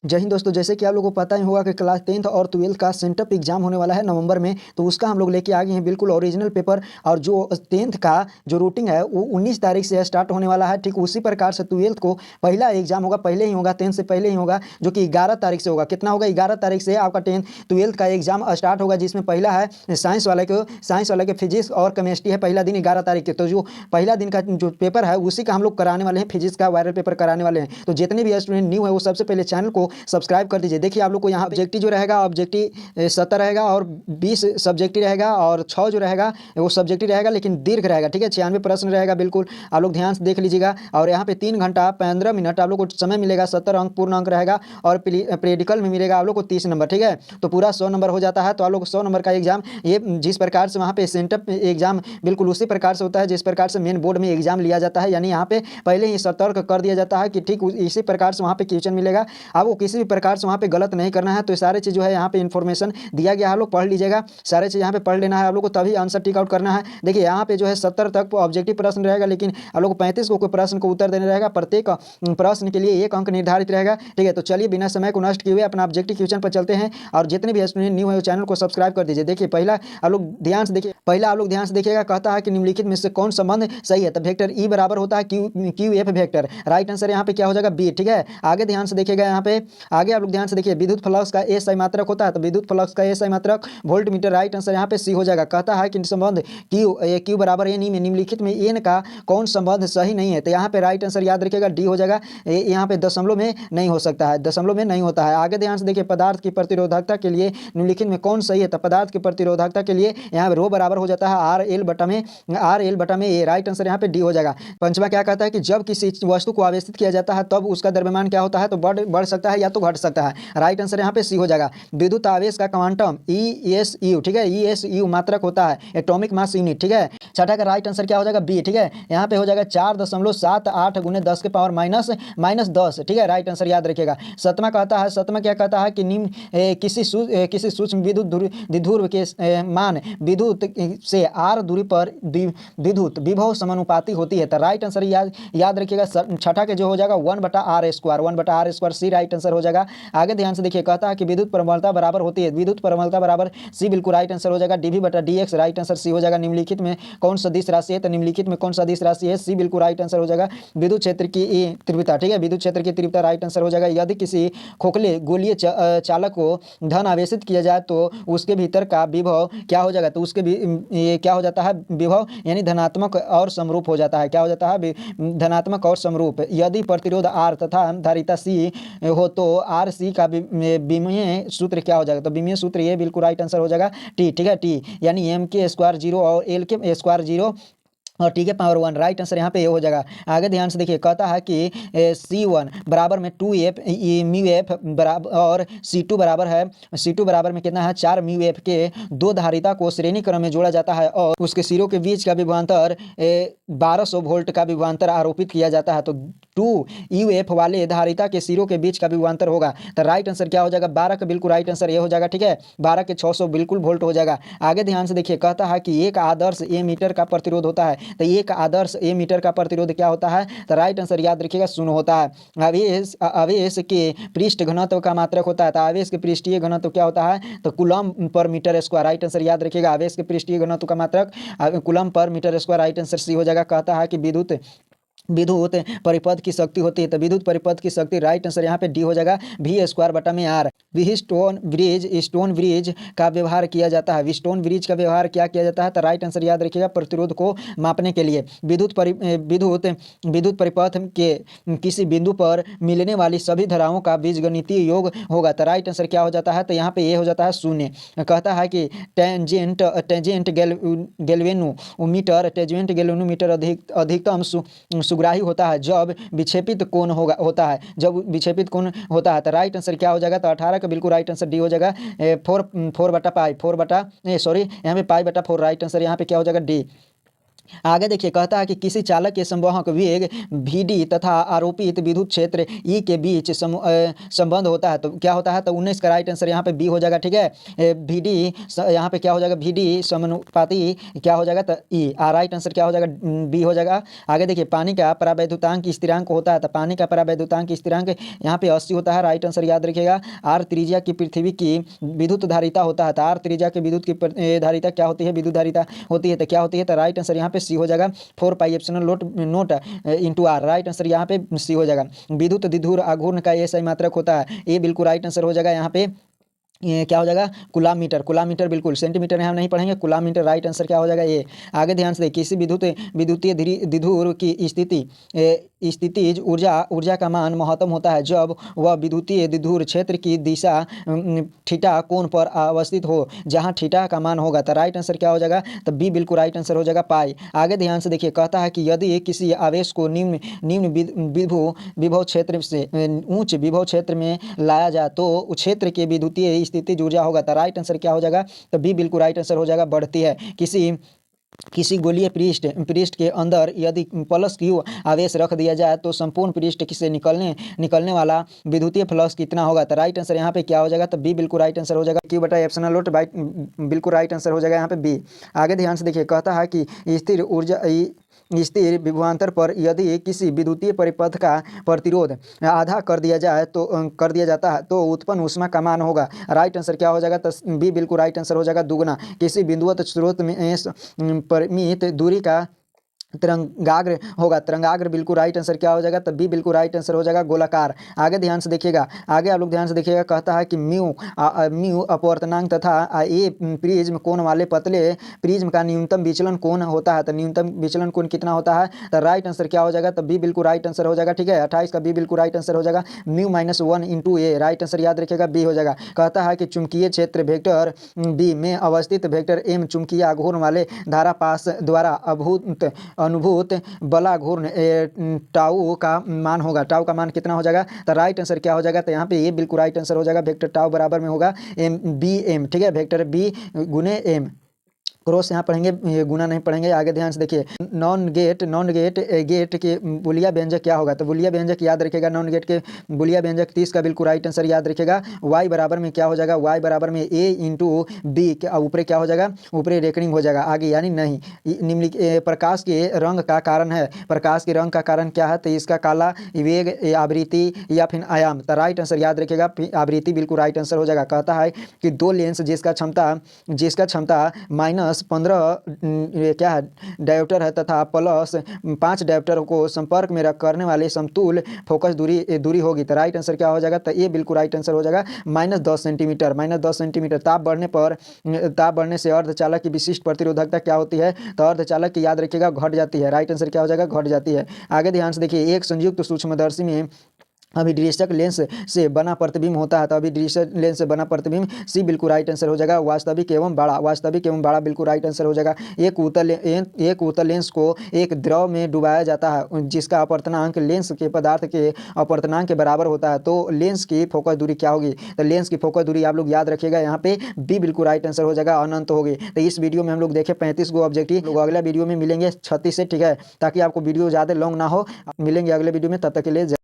जय हिंद दोस्तों, जैसे कि आप लोगों को पता ही होगा कि क्लास 10th और 12th का सेंटअप एग्जाम होने वाला है नवंबर में। तो उसका हम लोग लेके आ गए हैं बिल्कुल ओरिजिनल पेपर। और जो 10th का जो रूटिंग है वो 19 तारीख से स्टार्ट होने वाला है। ठीक उसी प्रकार से 12th को पहला एग्जाम होगा, पहले ही होगा, 10th से पहले ही होगा, जो कि 11 तारीख से होगा। कितना होगा? 11 तारीख से आपका 12th का एग्जाम स्टार्ट होगा, जिसमें पहला है साइंस वाले के फिजिक्स और केमिस्ट्री है पहला दिन 11 तारीख के। तो जो पहला दिन का जो पेपर है उसी का हम लोग कराने वाले हैं, फिजिक्स का वायरल पेपर कराने वाले हैं। तो जितने भी स्टूडेंट न्यू है वो सबसे पहले चैनल को सब्सक्राइब कर दीजिए। देखिए आप लोग को यहाँ ऑब्जेक्टिव जो रहेगा, ऑब्जेक्टिव 70 रहेगा और 20 सब्जेक्टिव रहेगा और 6 जो रहेगा वो सब्जेक्टिव रहेगा, लेकिन दीर्घ रहेगा। ठीक है, 96 प्रश्न रहेगा। बिल्कुल आप लोग ध्यान से देख लीजिएगा। और यहाँ पे 3 घंटा 15 मिनट आप लोग को समय मिलेगा। 70 अंक पूर्ण अंक रहेगा और प्रेडिकल में मिलेगा आप लोग को 30 नंबर। ठीक है, तो पूरा 100 नंबर हो जाता है। तो आप लोग 100 नंबर का एग्जाम, ये जिस प्रकार से वहाँ पे सेंटअप एग्जाम बिल्कुल उसी प्रकार से होता है जिस प्रकार से मेन बोर्ड में एग्जाम लिया जाता है। यानी यहाँ पे पहले ही सतर्क कर दिया जाता है कि ठीक इसी प्रकार से वहाँ पे क्वेश्चन मिलेगा, आपको किसी भी प्रकार से वहाँ पे गलत नहीं करना है। तो सारे चीज़ जो है यहाँ पे इन्फॉर्मेशन दिया गया है, आप लोग पढ़ लीजिएगा। सारे चीज़ यहाँ पे पढ़ लेना है आप लोग को, तभी आंसर टिक आउट करना है। देखिए यहाँ पे जो है 70 तक ऑब्जेक्टिव प्रश्न रहेगा, लेकिन आप लोग को 35 को प्रश्न को उत्तर देने रहेगा। प्रत्येक प्रश्न के लिए 1 अंक निर्धारित रहेगा। ठीक है, तो चलिए बिना समय को नष्ट किए हुए अपना ऑब्जेक्टिव क्वेश्चन पर चलते हैं। और जितने भी स्टूडेंट न्यू है वो चैनल को सब्सक्राइब कर दीजिए। देखिए पहला आप लोग ध्यान से देखिए, देखिएगा। कहता है कि निम्नलिखित में से कौन संबंध सही है? तो वेक्टर ई बराबर होता है Q F vector. Right answer यहाँ पे क्या हो जाएगा? बी। ठीक है, आगे ध्यान से देखिएगा। यहाँ पे आगे आप लोग ध्यान से देखिए, विद्युत फ्लक्स का एस आई मात्रक होता है। तो विद्युत फ्लक्स का एस आई मात्रक वोल्ट मीटर। राइट आंसर यहाँ पे सी हो जाएगा। कहता है कि संबंध क्यू बराबर एन में निम्नलिखित में एन का कौन संबंध सही नहीं है? तो यहाँ पे राइट आंसर याद रखिएगा डी हो जाएगा। यहाँ पे दशमलव में नहीं हो सकता है, दशमलव में नहीं होता है। आगे ध्यान से देखिए, पदार्थ की प्रतिरोधकता के लिए निम्नलिखित में कौन सही है? तो पदार्थ की प्रतिरोधकता के लिए यहाँ रो बराबर हो जाता है आर एल बटा में ए। राइट आंसर यहाँ पे डी हो जाएगा। पंचमा क्या कहता है कि जब किसी वस्तु को आवेशित किया जाता है तब उसका द्रव्यमान क्या होता है? तो बढ़ सकता है या तो घट सकता है। राइट आंसर यहाँ पे सी हो जाएगा। विद्युत आवेश का क्वांटम ESU। ठीक है, ESU मात्रक होता है एटॉमिक मास यूनिट। ठीक है, छठा का राइट आंसर क्या हो जाएगा? बी। ठीक है, यहाँ पे हो जाएगा 4.78 गुने 10 के पावर माइनस 10। ठीक है, राइट आंसर याद रखिएगा। सतमा क्या कहता है कि निम्न किसी सूक्ष्म विद्युत के मान विद्युत से आर दूरी पर विद्युत विभव समानुपाती होती है। तो राइट आंसर याद रखिएगा। छठा के जो हो जाएगा 1/r²। सी राइट आंसर हो जाएगा। आगे ध्यान से देखिए, कहता है कि विद्युत प्रबलता बराबर होती है, विद्युत प्रबलता बराबर सी बिल्कुल राइट आंसर हो जाएगा। dV/dx राइट आंसर सी हो जाएगा। निम्नलिखित में कौन सदिश राशि है? तो निम्नलिखित में कौन सदिश राशि है? सी बिल्कुल राइट आंसर हो जाएगा। विद्युत क्षेत्र की तीव्रता। ठीक है, विद्युत क्षेत्र की तीव्रता राइट आंसर हो जाएगा। यदि किसी खोखले गोलीय चालक को धन आवेशित किया जाए तो उसके भीतर का विभव क्या हो जाएगा? तो उसके ये क्या हो जाता है? विभव यानी धनात्मक और समरूप हो जाता है। क्या हो जाता है? धनात्मक और समरूप। यदि प्रतिरोध आर तथा धारिता सी हो तो आर सी का विमीय सूत्र क्या हो जाएगा? तो विमीय सूत्र ये बिल्कुल राइट आंसर हो जाएगा टी। ठीक है, टी यानी m² 0 और l² 0 और टी के पावर 1। राइट आंसर यहाँ पे ये हो जाएगा। आगे ध्यान से देखिए, कहता है कि C1 बराबर में 2f म्यू एफ बराबर और C2 बराबर में कितना है? 4 म्यू एफ के दो धारिता को श्रेणी क्रम में जोड़ा जाता है और उसके सिरों के बीच का विभवांतर 1200 वोल्ट का विभवांतर आरोपित किया जाता है। तो 2 UF वाले धारिता के सिरों के बीच का विभवांतर होगा। तो राइट आंसर क्या हो जाएगा? 12 का बिल्कुल राइट आंसर ये हो जाएगा। ठीक है, 12 के 600 बिल्कुल वोल्ट हो जाएगा। आगे ध्यान से देखिए, कहता है कि एक आदर्श ए मीटर का प्रतिरोध होता है। तो एक आदर्श ए मीटर का प्रतिरोध क्या होता है? तो राइट आंसर याद रखिएगा 0 होता है। आवेश के पृष्ठ घनत्व का मात्रक होता है। तो आवेश के पृष्ठीय घनत्व क्या होता है? तो coulomb per metre square. Right answer याद रखिएगा। आवेश के पृष्ठीय घनत्व का मात्रक coulomb per metre square. Right answer C हो जाएगा। कहता है कि विद्युत परिपथ की शक्ति होती है। तो विद्युत परिपथ की शक्ति राइट आंसर यहाँ पे डी हो जाएगा। V² बटा में R। स्टोन ब्रिज का व्यवहार किया जाता है। स्टोन ब्रिज का व्यवहार क्या किया जाता है? तो राइट आंसर याद रखिएगा, प्रतिरोध को मापने के लिए। विद्युत परिपथ के किसी बिंदु पर मिलने वाली सभी धाराओं का बीजगणितीय योग होगा। तो राइट आंसर क्या हो जाता है? तो यहाँ पे ये हो जाता है 0। कहता है कि टेंजेंट गैल्वेनोमीटर अधिकतम सुग्राही होता है जब विक्षेपित कोण होता है। तो राइट आंसर क्या हो जाएगा? तो 18 का बिल्कुल राइट आंसर डी हो जाएगा। 4 बटा पाई 4 बटा सॉरी यहाँ पे पाई बटा 4। राइट आंसर यहाँ पे क्या हो जाएगा? डी। आगे देखिए कहता है कि किसी चालक के संवहक वेग VD तथा आरोपित विद्युत क्षेत्र E के बीच संबंध होता है, तो क्या होता है, तो 19 का राइट आंसर यहाँ पे बी हो जाएगा। ठीक है, VD यहाँ पे क्या हो जाएगा, VD समानुपाती क्या हो जाएगा, तो E। राइट आंसर क्या हो जाएगा, बी हो जाएगा। आगे देखिए पानी का परावैद्युतांक स्थिरांक होता है, तो पानी का परावैद्युतांक स्थिरांक यहाँ पे 80 होता है। राइट आंसर याद रखिएगा। R त्रिज्या की पृथ्वी की विद्युत धारिता होता है, तो R त्रिज्या की विद्युत की धारिता क्या होती है, विद्युत धारिता होती है, तो क्या होती है, तो राइट आंसर यहाँ पे सी हो जाएगा। 4πε naught into R. Right answer यहाँ पे सी हो जाएगा। विद्युत द्विध्रुव आघूर्ण का ये सही मात्रक होता है, ये बिल्कुल राइट आंसर हो जाएगा। यहाँ पे ये क्या हो जाएगा, कुलामीटर। कुलामीटर बिल्कुल, सेंटीमीटर यहाँ नहीं पढ़ेंगे, कुलामीटर राइट आंसर क्या हो जाएगा, ये। आगे ध्यान से देखिए, किसी विद्युतीय द्विध्रुव की स्थितिज ऊर्जा का मान महत्तम होता है जब वह विद्युतीय द्विध्रुव क्षेत्र की दिशा थीटा कोण पर अवस्थित हो, जहाँ थीटा का मान होगा, तो राइट आंसर क्या हो जाएगा, तो बी बिल्कुल राइट आंसर हो जाएगा, पाई। आगे ध्यान से देखिए, कहता है कि यदि किसी आवेश को निम्न विभव क्षेत्र से उच्च विभव क्षेत्र में लाया जाए तो उस क्षेत्र के विद्युतीय स्थितिज ऊर्जा होगा, तो राइट आंसर क्या हो जाएगा, तो बी बिल्कुल राइट आंसर हो जाएगा, बढ़ती है। किसी गोलीय पृष्ठ के अंदर यदि प्लस क्यू आवेश रख दिया जाए तो संपूर्ण पृष्ठ से निकलने वाला विद्युतीय फ्लक्स कितना होगा, तो राइट आंसर यहाँ पे क्या हो जाएगा, तो बी बिल्कुल राइट आंसर हो जाएगा। क्यू बटा एप्सिलॉन नॉट बिल्कुल राइट आंसर हो जाएगा यहाँ पे बी। आगे ध्यान से देखिए, कहता है कि स्थिर विभवांतर पर यदि किसी विद्युतीय परिपथ का प्रतिरोध आधा कर दिया जाता है तो उत्पन्न ऊष्मा का मान होगा। राइट आंसर क्या हो जाएगा, तो बी बिल्कुल राइट आंसर हो जाएगा, दुगना। किसी बिंदुवत स्रोत में परिमित दूरी का तरंगाग्र होगा, तरंगाग्र बिल्कुल राइट आंसर क्या हो जाएगा, तब भी बिल्कुल राइट आंसर हो जाएगा, गोलाकार। आगे ध्यान से देखिएगा, आगे आप लोग ध्यान से देखिएगा, कहता है कि म्यू अपवर्तनांक तथा ए प्रिज्म कोण वाले पतले प्रिज्म का न्यूनतम विचलन कोण होता है, तो न्यूनतम विचलन कोण कितना होता है, तो राइट आंसर क्या हो जाएगा, तब भी बिल्कुल राइट आंसर हो जाएगा। ठीक है, 28 का बी बिल्कुल राइट आंसर हो जाएगा, μ-1 इंटू ए। राइट आंसर याद रखिएगा, बी हो जाएगा। कहता है कि चुंबकीय क्षेत्र वेक्टर बी में अवस्थित वेक्टर एम चुंबकीय आघूर्ण वाले धारा पास द्वारा अनुभूत बलाघूर्ण टाउ का मान होगा। टाउ का मान कितना हो जाएगा, तो राइट आंसर क्या हो जाएगा, तो यहाँ पे ये बिल्कुल राइट आंसर हो जाएगा, वेक्टर टाउ बराबर में होगा एम बी एम। ठीक है, वेक्टर बी गुने एम, क्रॉस यहाँ पढ़ेंगे, ये गुना नहीं पढ़ेंगे। आगे ध्यान से देखिए, नॉन गेट के बुलिया व्यंजक क्या होगा, तो बुलिया व्यंजक याद रखिएगा, नॉन गेट के बुलिया व्यंजक 30 का बिल्कुल राइट आंसर याद रखिएगा। y बराबर में क्या हो जाएगा, y बराबर में a इंटू बी, ऊपरे क्या हो जाएगा, ऊपरे रेकनिंग हो जाएगा, आगे यानी नहीं। निम्नलिखित प्रकाश के रंग का कारण है, प्रकाश के रंग का कारण क्या है, तो इसका काला वेग, आवृत्ति या फिर आयाम, तो राइट आंसर याद रखिएगा, आवृत्ति बिल्कुल राइट आंसर हो जाएगा। कहता है कि दो लेंस जिसका क्षमता -15 क्या है डायोप्टर है तथा +5 डायोप्टर को संपर्क में करने वाले समतुल्य फोकस दूरी होगी, तो राइट आंसर क्या हो जाएगा, तो ये बिल्कुल राइट आंसर हो जाएगा, -10 सेंटीमीटर। -10 सेंटीमीटर। ताप बढ़ने से अर्धचालक की विशिष्ट प्रतिरोधकता क्या होती है, तो अर्धचालक की याद रखिएगा घट जाती है। राइट आंसर क्या हो जाएगा, घट जाती है। आगे ध्यान से देखिए, एक संयुक्त सूक्ष्मदर्शी में अभिदृश्यक लेंस से बना प्रतिबिंब होता है, तो अभिदृश्यक लेंस से बना प्रतिबिंब सी बिल्कुल राइट आंसर हो जाएगा। वास्तविक एवं बड़ा बिल्कुल राइट आंसर हो जाएगा। एक उत्तल लेंस को एक द्रव में डुबाया जाता है जिसका अपवर्तनांक लेंस के पदार्थ के अपवर्तनांक के बराबर होता है, तो लेंस की फोकस दूरी क्या होगी, तो लेंस की फोकस दूरी आप लोग याद रखिएगा, यहाँ पे बी बिल्कुल राइट आंसर हो जाएगा, अनंत होगी। तो इस वीडियो में हम लोग देखे 35 गो ऑब्जेक्टिव, लोग अगला वीडियो में मिलेंगे 36 से। ठीक है, ताकि आपको वीडियो ज़्यादा लॉन्ग ना हो, मिलेंगे अगले वीडियो में, तब तक के लिए।